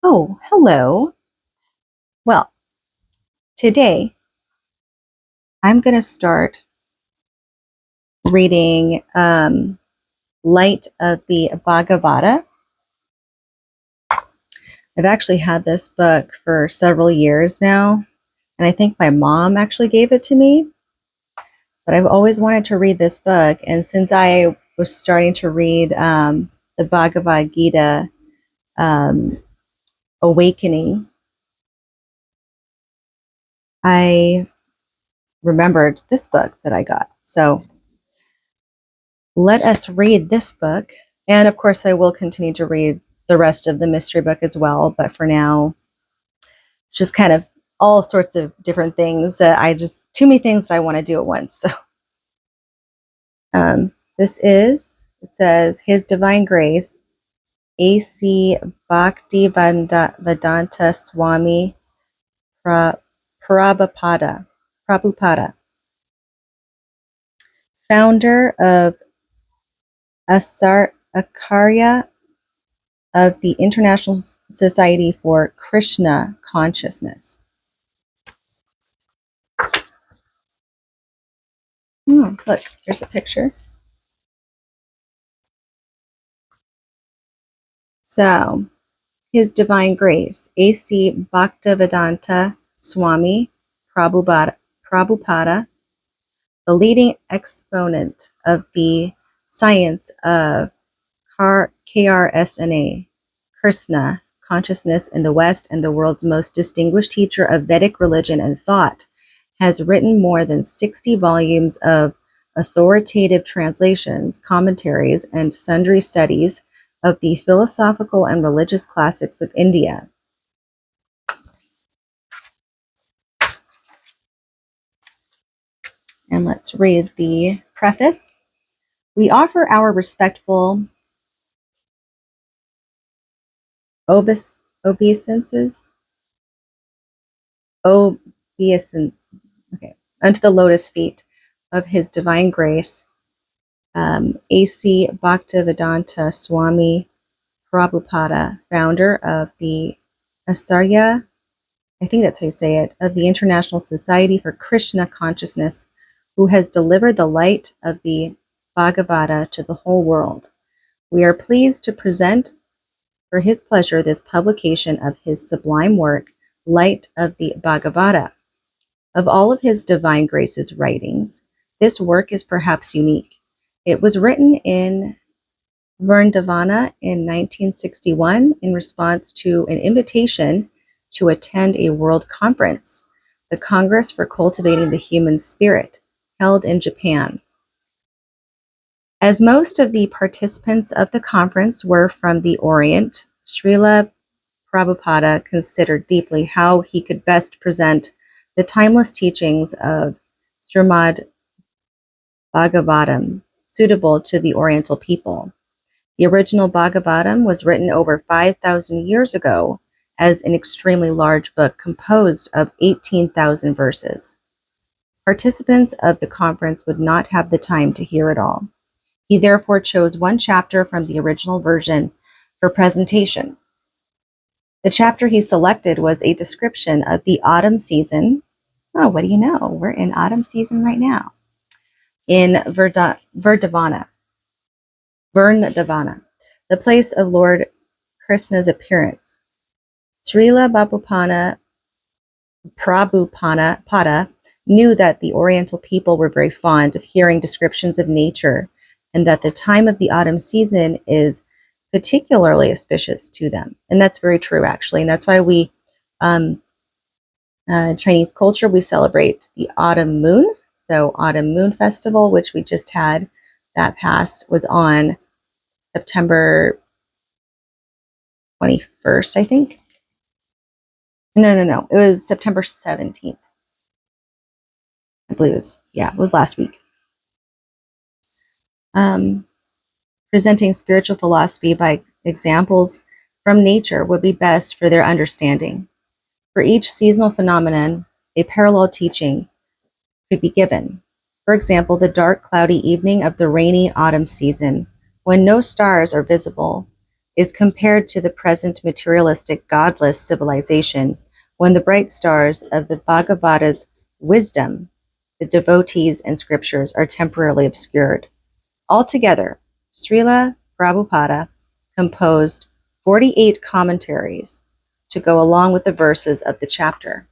Oh, hello. Well, today I'm going to start reading Light of the Bhagavata. I've actually had this book for several years now, and I think my mom actually gave it to me, but I've always wanted to read this book. And since I was starting to read the Bhagavad Gita um, Awakening, I remembered this book that I got. So let us read this book. And of course, I will continue to read the rest of the mystery book as well. But for now, it's just kind of all sorts of different things that too many things that I want to do at once. So it says, His Divine Grace, A.C. Bhakti Vedanta Swami Prabhupada, founder of Acharya of the International Society for Krishna Consciousness. Oh, look, there's a picture. So, His Divine Grace, A.C. Bhaktivedanta Swami Prabhupada, the leading exponent of the science of KRSNA, Krishna consciousness in the West, and the world's most distinguished teacher of Vedic religion and thought, has written more than 60 volumes of authoritative translations, commentaries, and sundry studies of the philosophical and religious classics of India. And let's read the preface. We offer our respectful obeisances unto the lotus feet of His Divine Grace, A.C. Bhaktivedanta Swami Prabhupada, founder of the Acharya, I think that's how you say it, of the International Society for Krishna Consciousness, who has delivered the light of the Bhagavata to the whole world. We are pleased to present for his pleasure this publication of his sublime work, Light of the Bhagavata. Of all of His Divine Grace's writings, this work is perhaps unique. It was written in Vrindavan in 1961 in response to an invitation to attend a world conference, the Congress for Cultivating the Human Spirit, held in Japan. As most of the participants of the conference were from the Orient, Srila Prabhupada considered deeply how he could best present the timeless teachings of Srimad Bhagavatam suitable to the Oriental people. The original Bhagavatam was written over 5,000 years ago as an extremely large book composed of 18,000 verses. Participants of the conference would not have the time to hear it all. He therefore chose one chapter from the original version for presentation. The chapter he selected was a description of the autumn season. Oh, what do you know? We're in autumn season right now. In Vrindavan, the place of Lord Krishna's appearance. Srila Prabhupada knew that the Oriental people were very fond of hearing descriptions of nature, and that the time of the autumn season is particularly auspicious to them. And that's very true, actually. And that's why we, Chinese culture, we celebrate the autumn moon. So Autumn Moon Festival, which we just had, that passed, was on September 21st, I think. No. It was September 17th. I believe it was last week. Presenting spiritual philosophy by examples from nature would be best for their understanding. For each seasonal phenomenon, a parallel teaching could be given. For example, the dark, cloudy evening of the rainy autumn season, when no stars are visible, is compared to the present materialistic, godless civilization when the bright stars of the Bhagavata's wisdom, the devotees and scriptures, are temporarily obscured. Altogether, Srila Prabhupada composed 48 commentaries to go along with the verses of the chapter.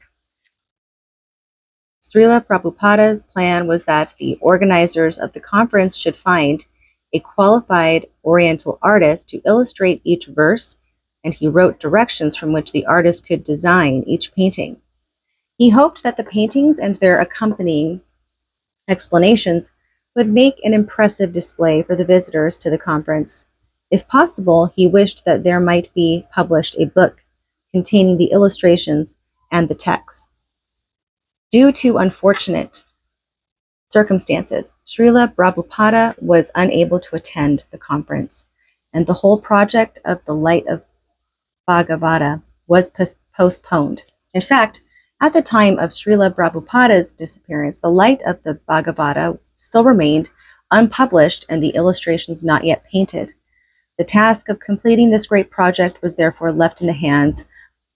Srila Prabhupada's plan was that the organizers of the conference should find a qualified Oriental artist to illustrate each verse, and he wrote directions from which the artist could design each painting. He hoped that the paintings and their accompanying explanations would make an impressive display for the visitors to the conference. If possible, he wished that there might be published a book containing the illustrations and the text. Due to unfortunate circumstances, Srila Prabhupada was unable to attend the conference, and the whole project of the Light of Bhagavata was postponed. In fact, at the time of Srila Prabhupada's disappearance, the Light of the Bhagavata still remained unpublished and the illustrations not yet painted. The task of completing this great project was therefore left in the hands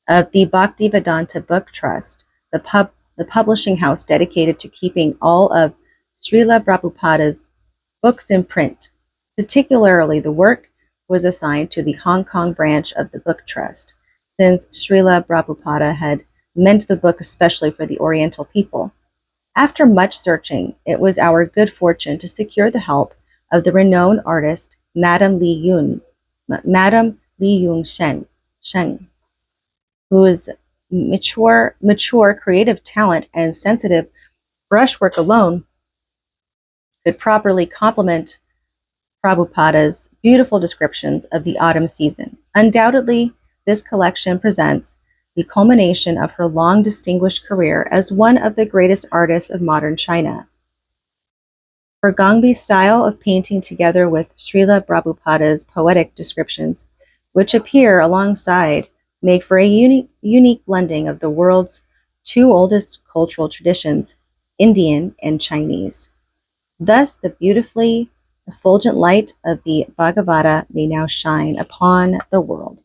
of the Bhaktivedanta Book Trust, the publishing house dedicated to keeping all of Srila Prabhupada's books in print. Particularly, the work was assigned to the Hong Kong branch of the Book Trust, since Srila Prabhupada had meant the book especially for the Oriental people. After much searching, it was our good fortune to secure the help of the renowned artist Madame Li Yung Sheng, whose mature creative talent and sensitive brushwork alone could properly complement Prabhupada's beautiful descriptions of the autumn season. Undoubtedly, this collection presents the culmination of her long distinguished career as one of the greatest artists of modern China. Her Gangbi style of painting, together with Srila Prabhupada's poetic descriptions, which appear alongside, make for a unique blending of the world's two oldest cultural traditions, Indian and Chinese. Thus, the beautifully effulgent light of the Bhagavata may now shine upon the world.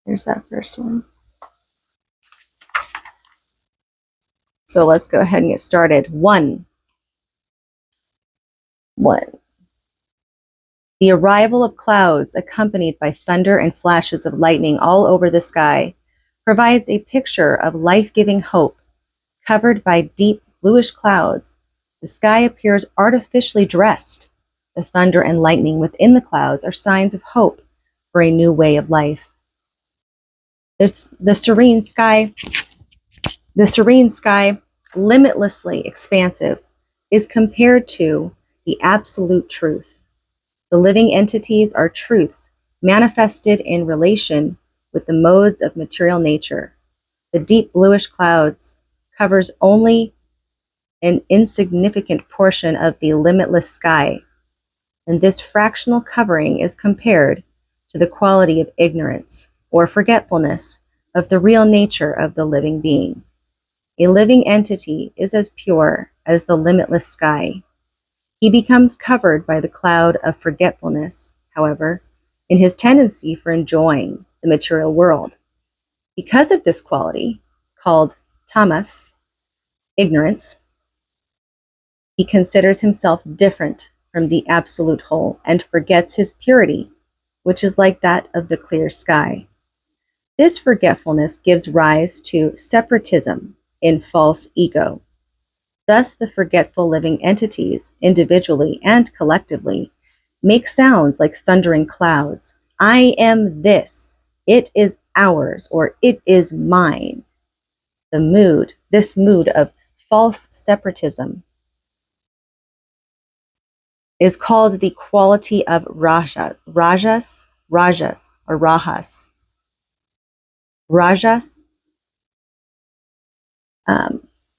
There's that first one. So let's go ahead and get started. One. The arrival of clouds accompanied by thunder and flashes of lightning all over the sky provides a picture of life-giving hope. Covered by deep bluish clouds, the sky appears artificially dressed. The thunder and lightning within the clouds are signs of hope for a new way of life. The serene sky, limitlessly expansive, is compared to the absolute truth. The living entities are truths manifested in relation with the modes of material nature. The deep bluish clouds covers only an insignificant portion of the limitless sky, and this fractional covering is compared to the quality of ignorance or forgetfulness of the real nature of the living being. A living entity is as pure as the limitless sky. He becomes covered by the cloud of forgetfulness, however, in his tendency for enjoying the material world. Because of this quality, called tamas, ignorance, he considers himself different from the absolute whole and forgets his purity, which is like that of the clear sky. This forgetfulness gives rise to separatism in false ego. Thus, the forgetful living entities, individually and collectively, make sounds like thundering clouds. I am this. It is ours, or it is mine. This mood of false separatism is called the quality of rajas,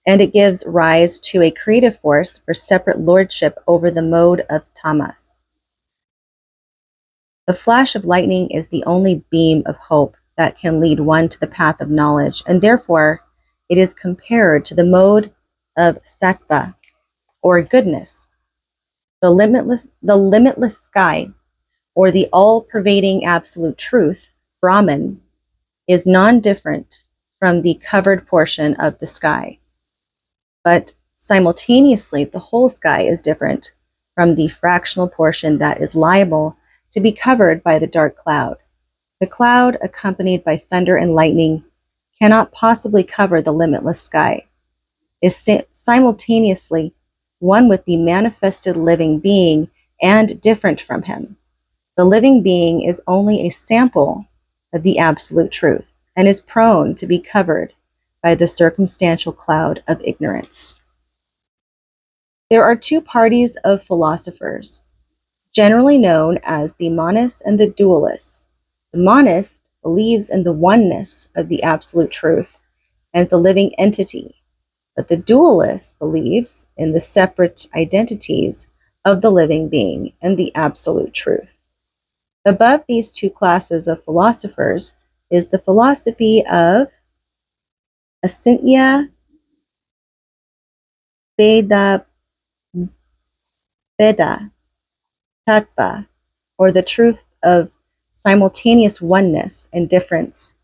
and it gives rise to a creative force for separate lordship over the mode of tamas. The flash of lightning is the only beam of hope that can lead one to the path of knowledge, and therefore it is compared to the mode of sattva, or goodness. The limitless sky, or the all-pervading absolute truth, Brahman, is non-different from the covered portion of the sky. But simultaneously, the whole sky is different from the fractional portion that is liable to be covered by the dark cloud. The cloud, accompanied by thunder and lightning, cannot possibly cover the limitless sky, is simultaneously one with the manifested living being and different from him. The living being is only a sample of the absolute truth and is prone to be covered by the circumstantial cloud of ignorance. There are two parties of philosophers, generally known as the monist and the dualist. The monist believes in the oneness of the absolute truth and the living entity, but the dualist believes in the separate identities of the living being and the absolute truth. Above these two classes of philosophers is the philosophy of Asintya Veda Veda Tattva, or the truth of simultaneous oneness and difference.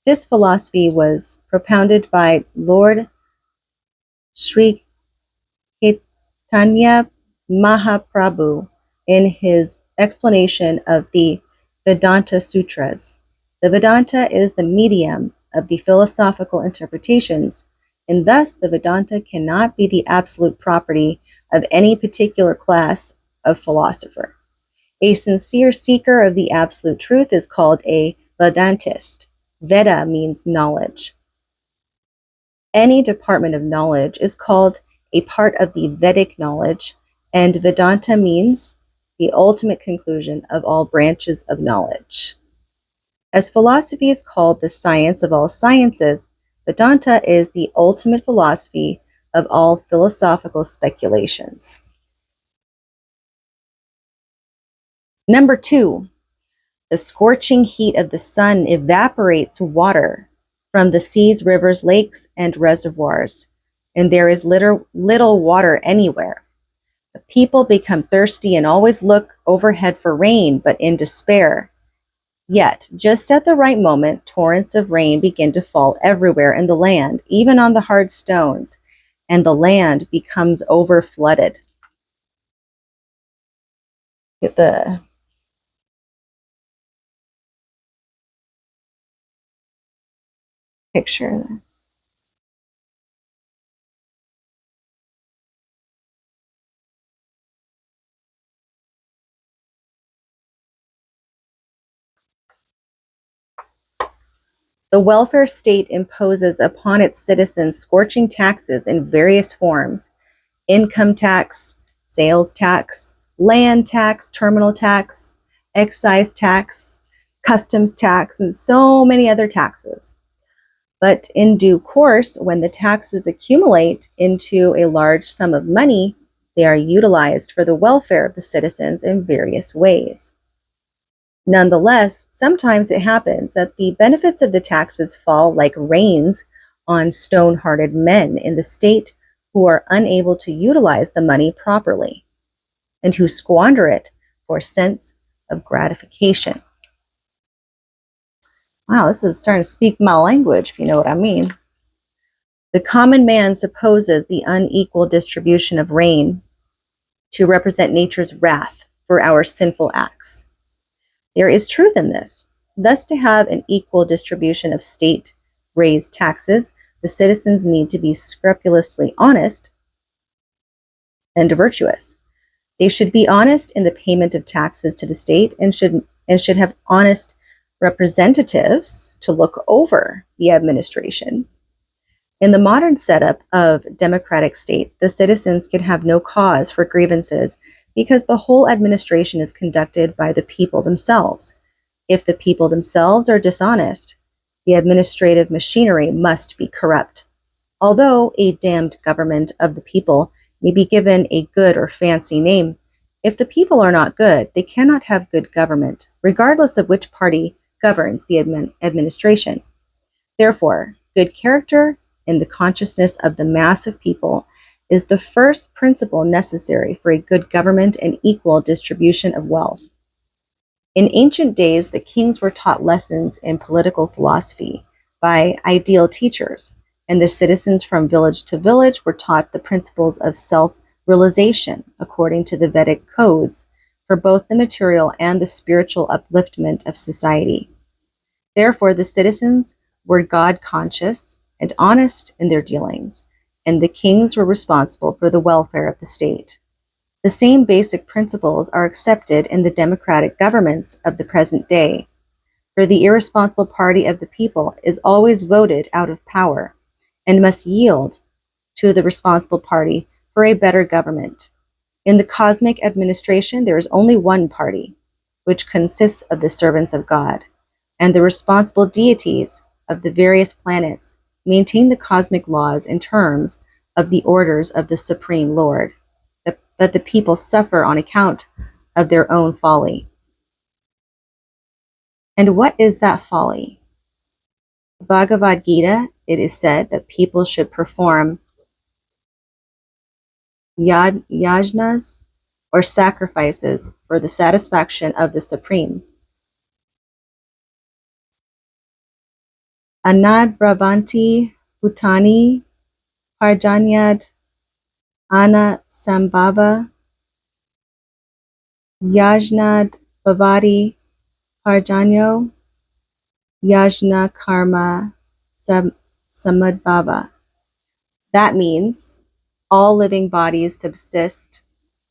This philosophy was propounded by Lord Sri Chaitanya Mahaprabhu in his explanation of the Vedanta Sutras. The Vedanta is the medium of the philosophical interpretations, and thus the Vedanta cannot be the absolute property of any particular class of philosopher. A sincere seeker of the absolute truth is called a Vedantist. Veda means knowledge. Any department of knowledge is called a part of the Vedic knowledge, and Vedanta means the ultimate conclusion of all branches of knowledge. As philosophy is called the science of all sciences, Vedanta is the ultimate philosophy of all philosophical speculations. Number 2, the scorching heat of the sun evaporates water from the seas, rivers, lakes, and reservoirs, and there is little water anywhere. The people become thirsty and always look overhead for rain, but in despair. Yet, just at the right moment, torrents of rain begin to fall everywhere in the land, even on the hard stones, and the land becomes over-flooded. Get the picture. The welfare state imposes upon its citizens scorching taxes in various forms: income tax, sales tax, land tax, terminal tax, excise tax, customs tax, and so many other taxes. But in due course, when the taxes accumulate into a large sum of money, they are utilized for the welfare of the citizens in various ways. Nonetheless, sometimes it happens that the benefits of the taxes fall like rains on stone-hearted men in the state who are unable to utilize the money properly and who squander it for a sense of gratification. Wow, this is starting to speak my language, if you know what I mean. The common man supposes the unequal distribution of rain to represent nature's wrath for our sinful acts. There is truth in this. Thus, to have an equal distribution of state-raised taxes, the citizens need to be scrupulously honest and virtuous. They should be honest in the payment of taxes to the state and should have honest representatives to look over the administration. In the modern setup of democratic states, the citizens can have no cause for grievances because the whole administration is conducted by the people themselves. If the people themselves are dishonest, the administrative machinery must be corrupt. Although a damned government of the people may be given a good or fancy name, if the people are not good, they cannot have good government, regardless of which party governs the administration. Therefore, good character in the consciousness of the mass of people is the first principle necessary for a good government and equal distribution of wealth. In ancient days, the kings were taught lessons in political philosophy by ideal teachers, and the citizens from village to village were taught the principles of self-realization according to the Vedic codes for both the material and the spiritual upliftment of society. Therefore, the citizens were God-conscious and honest in their dealings, and the kings were responsible for the welfare of the state. The same basic principles are accepted in the democratic governments of the present day, for the irresponsible party of the people is always voted out of power and must yield to the responsible party for a better government. In the cosmic administration, there is only one party, which consists of the servants of God, and the responsible deities of the various planets maintain the cosmic laws in terms of the orders of the Supreme Lord. But the people suffer on account of their own folly. And what is that folly? Bhagavad Gita, it is said that people should perform yajnas or sacrifices for the satisfaction of the Supreme. Anad Bravanti Bhutani Parjanyad Ana Sambhava Yajnad Bhavati Parjanyo Yajna Karma Samadbhava. That means all living bodies subsist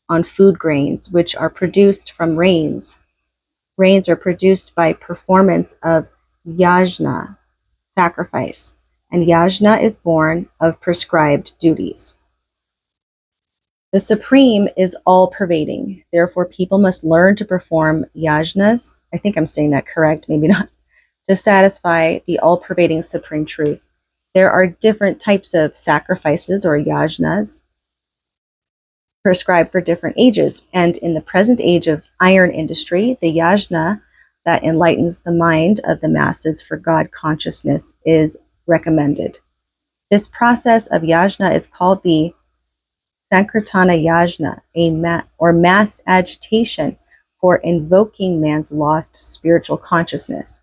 on food grains, which are produced from rains. Rains are produced by performance of yajna, sacrifice, and yajna is born of prescribed duties. The Supreme is all-pervading. Therefore, people must learn to perform yajnas. I think I'm saying that correct, maybe not. To satisfy the all-pervading Supreme Truth. There are different types of sacrifices or yajnas prescribed for different ages. And in the present age of iron industry, the yajna that enlightens the mind of the masses for God consciousness is recommended. This process of yajna is called the Sankirtana Yajna, or mass agitation for invoking man's lost spiritual consciousness.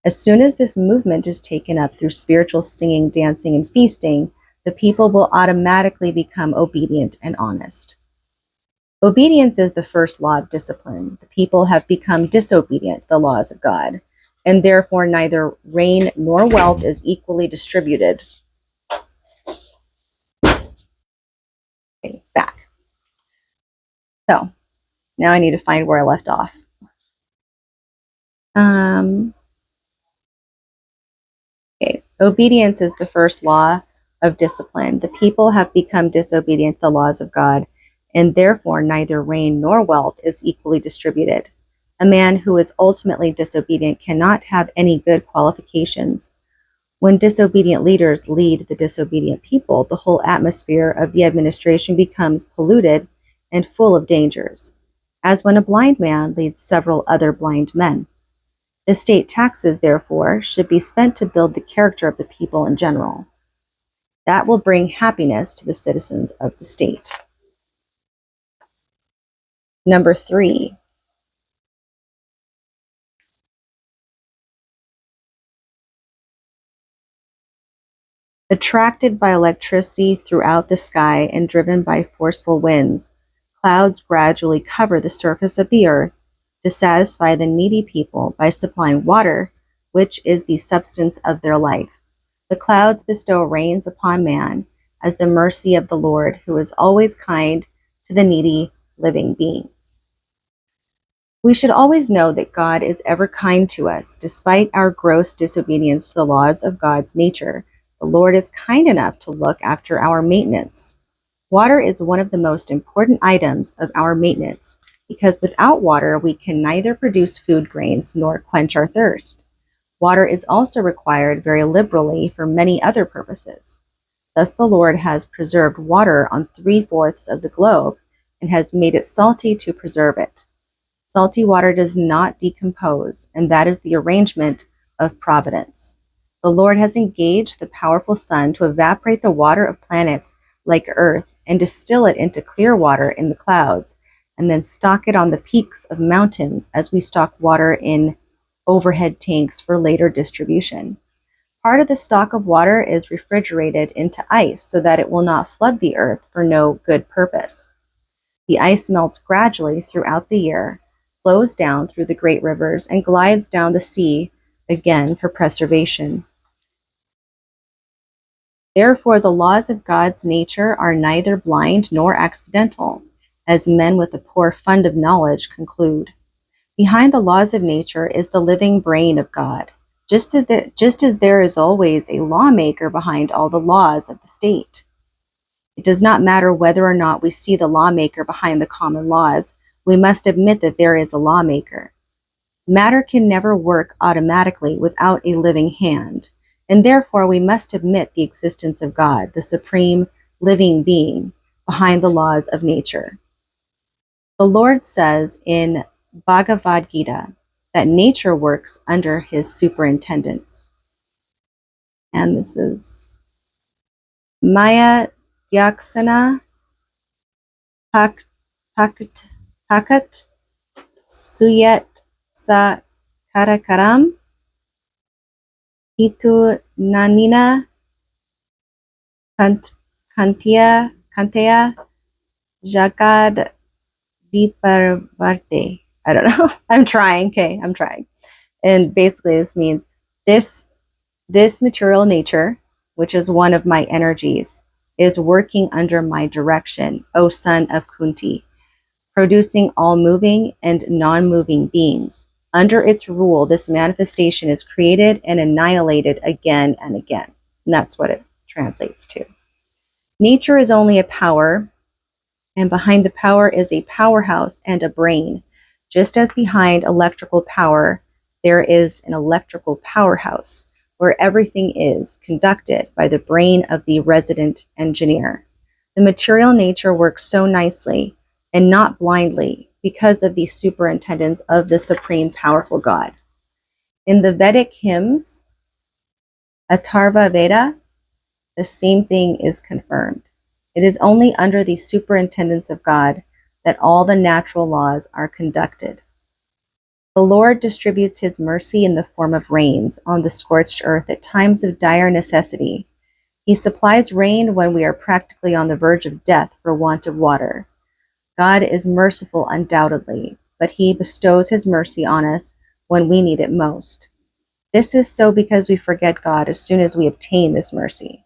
As soon as this movement is taken up through spiritual singing, dancing, and feasting, the people will automatically become obedient and honest. Obedience is the first law of discipline. The people have become disobedient to the laws of God, and therefore neither rain nor wealth is equally distributed. Okay, back. So, now I need to find where I left off. Okay. Obedience is the first law of discipline. The people have become disobedient to the laws of God, and therefore neither rain nor wealth is equally distributed. A man who is ultimately disobedient cannot have any good qualifications. When disobedient leaders lead the disobedient people, the whole atmosphere of the administration becomes polluted and full of dangers, as when a blind man leads several other blind men. The state taxes, therefore, should be spent to build the character of the people in general. That will bring happiness to the citizens of the state. Number 3. Attracted by electricity throughout the sky and driven by forceful winds, clouds gradually cover the surface of the earth to satisfy the needy people by supplying water, which is the substance of their life. The clouds bestow rains upon man as the mercy of the Lord, who is always kind to the needy living being. We should always know that God is ever kind to us, despite our gross disobedience to the laws of God's nature. The Lord is kind enough to look after our maintenance. Water is one of the most important items of our maintenance, because without water we can neither produce food grains nor quench our thirst. Water is also required very liberally for many other purposes. Thus the Lord has preserved water on 3/4 of the globe and has made it salty to preserve it. Salty water does not decompose, and that is the arrangement of providence. The Lord has engaged the powerful sun to evaporate the water of planets like earth and distill it into clear water in the clouds, and then stock it on the peaks of mountains as we stock water in overhead tanks for later distribution. Part of the stock of water is refrigerated into ice so that it will not flood the earth for no good purpose. The ice melts gradually throughout the year, flows down through the great rivers, and glides down the sea again for preservation. Therefore, the laws of God's nature are neither blind nor accidental, as men with a poor fund of knowledge conclude. Behind the laws of nature is the living brain of God, just as there is always a lawmaker behind all the laws of the state. It does not matter whether or not we see the lawmaker behind the common laws, we must admit that there is a lawmaker. Matter can never work automatically without a living hand, and therefore we must admit the existence of God, the supreme living being, behind the laws of nature. The Lord says in Bhagavad Gita that nature works under his superintendence. And this is Maya Dhyaksana Takat Suyat Sa Karakaram Hitu Nanina Kantia Jagad Viparvarte. I don't know. I'm trying. Okay, I'm trying. And basically this means this material nature, which is one of my energies, is working under my direction, O son of Kunti, producing all moving and non-moving beings. Under its rule, this manifestation is created and annihilated again and again. And that's what it translates to. Nature is only a power, and behind the power is a powerhouse and a brain. Just as behind electrical power, there is an electrical powerhouse where everything is conducted by the brain of the resident engineer. The material nature works so nicely and not blindly because of the superintendence of the supreme powerful God. In the Vedic hymns, Atharva Veda, the same thing is confirmed. It is only under the superintendence of God that all the natural laws are conducted. The Lord distributes his mercy in the form of rains on the scorched earth at times of dire necessity. He supplies rain when we are practically on the verge of death for want of water. God is merciful undoubtedly, but he bestows his mercy on us when we need it most. This is so because we forget God as soon as we obtain this mercy.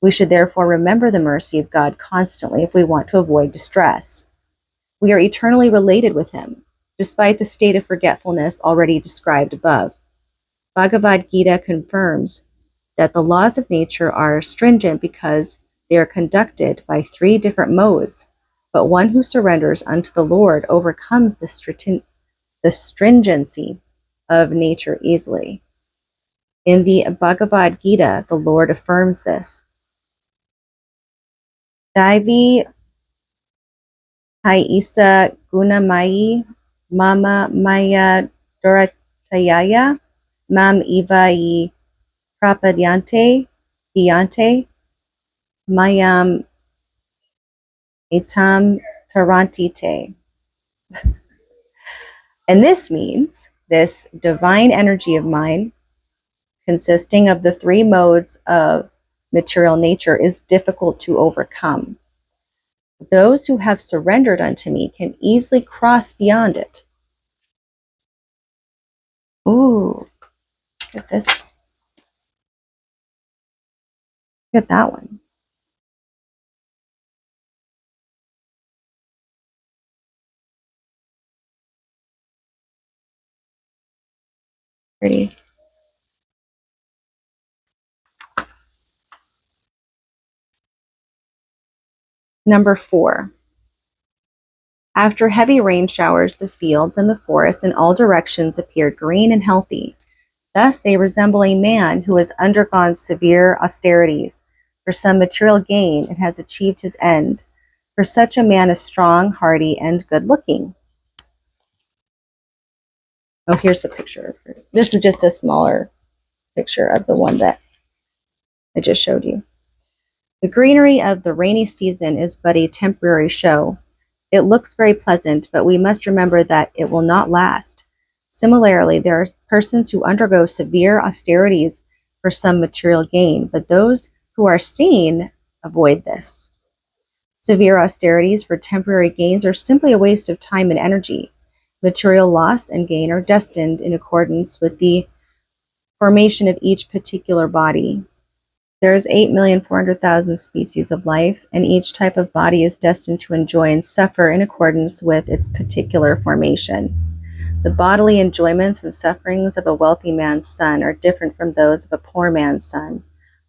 We should therefore remember the mercy of God constantly if we want to avoid distress. We are eternally related with him, despite the state of forgetfulness already described above. Bhagavad Gita confirms that the laws of nature are stringent because they are conducted by 3 different modes, but one who surrenders unto the Lord overcomes the stringency of nature easily. In the Bhagavad Gita, the Lord affirms this. Daivi Haisa Gunamayi Mama Maya Duratayaya Mam Ivai Prapadyante Diante Mayam Etam Tarantite. And this means this divine energy of mine, consisting of the 3 modes of material nature, is difficult to overcome. Those who have surrendered unto me can easily cross beyond it. Ooh, look at this. Look at that one. Pretty. Number 4. After heavy rain showers, the fields and the forests in all directions appear green and healthy. Thus they resemble a man who has undergone severe austerities for some material gain and has achieved his end. For such a man is strong, hardy, and good-looking. Oh, here's the picture. This is just a smaller picture of the one that I just showed you. The greenery of the rainy season is but a temporary show. It looks very pleasant, but we must remember that it will not last. Similarly, there are persons who undergo severe austerities for some material gain, but those who are sane avoid this. Severe austerities for temporary gains are simply a waste of time and energy. Material loss and gain are destined in accordance with the formation of each particular body. There is 8,400,000 species of life, and each type of body is destined to enjoy and suffer in accordance with its particular formation. The bodily enjoyments and sufferings of a wealthy man's son are different from those of a poor man's son.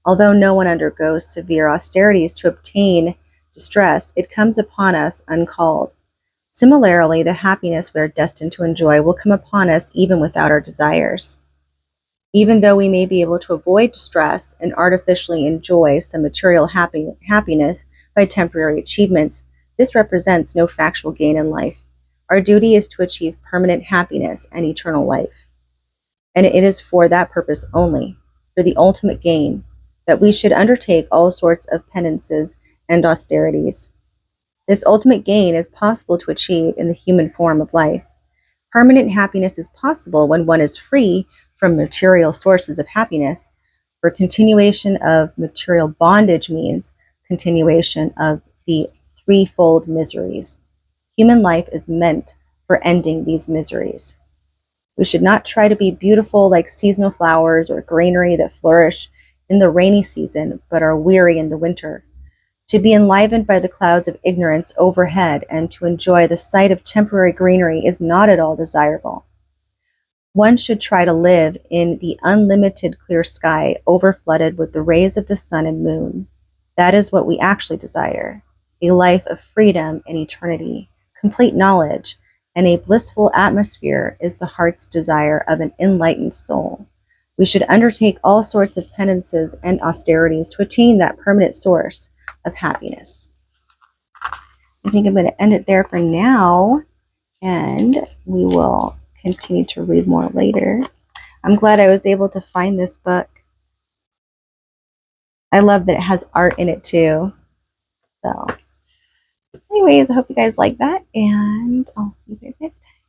Although no one undergoes severe austerities to obtain distress, it comes upon us uncalled. Similarly, the happiness we are destined to enjoy will come upon us even without our desires. Even though we may be able to avoid distress and artificially enjoy some material happiness by temporary achievements, this represents no factual gain in life. Our duty is to achieve permanent happiness and eternal life. And it is for that purpose only, for the ultimate gain, that we should undertake all sorts of penances and austerities. This ultimate gain is possible to achieve in the human form of life. Permanent happiness is possible when one is free from material sources of happiness, for continuation of material bondage means continuation of the threefold miseries. Human life is meant for ending these miseries. We should not try to be beautiful like seasonal flowers or greenery that flourish in the rainy season but are weary in the winter. To be enlivened by the clouds of ignorance overhead and to enjoy the sight of temporary greenery is not at all desirable. One should try to live in the unlimited clear sky, overflooded with the rays of the sun and moon. That is what we actually desire, a life of freedom and eternity, complete knowledge, and a blissful atmosphere is the heart's desire of an enlightened soul. We should undertake all sorts of penances and austerities to attain that permanent source of happiness. I think I'm going to end it there for now, and we will continue to read more later. I'm glad I was able to find this book. I love that it has art in it too. So, anyways, I hope you guys like that, and I'll see you guys next time.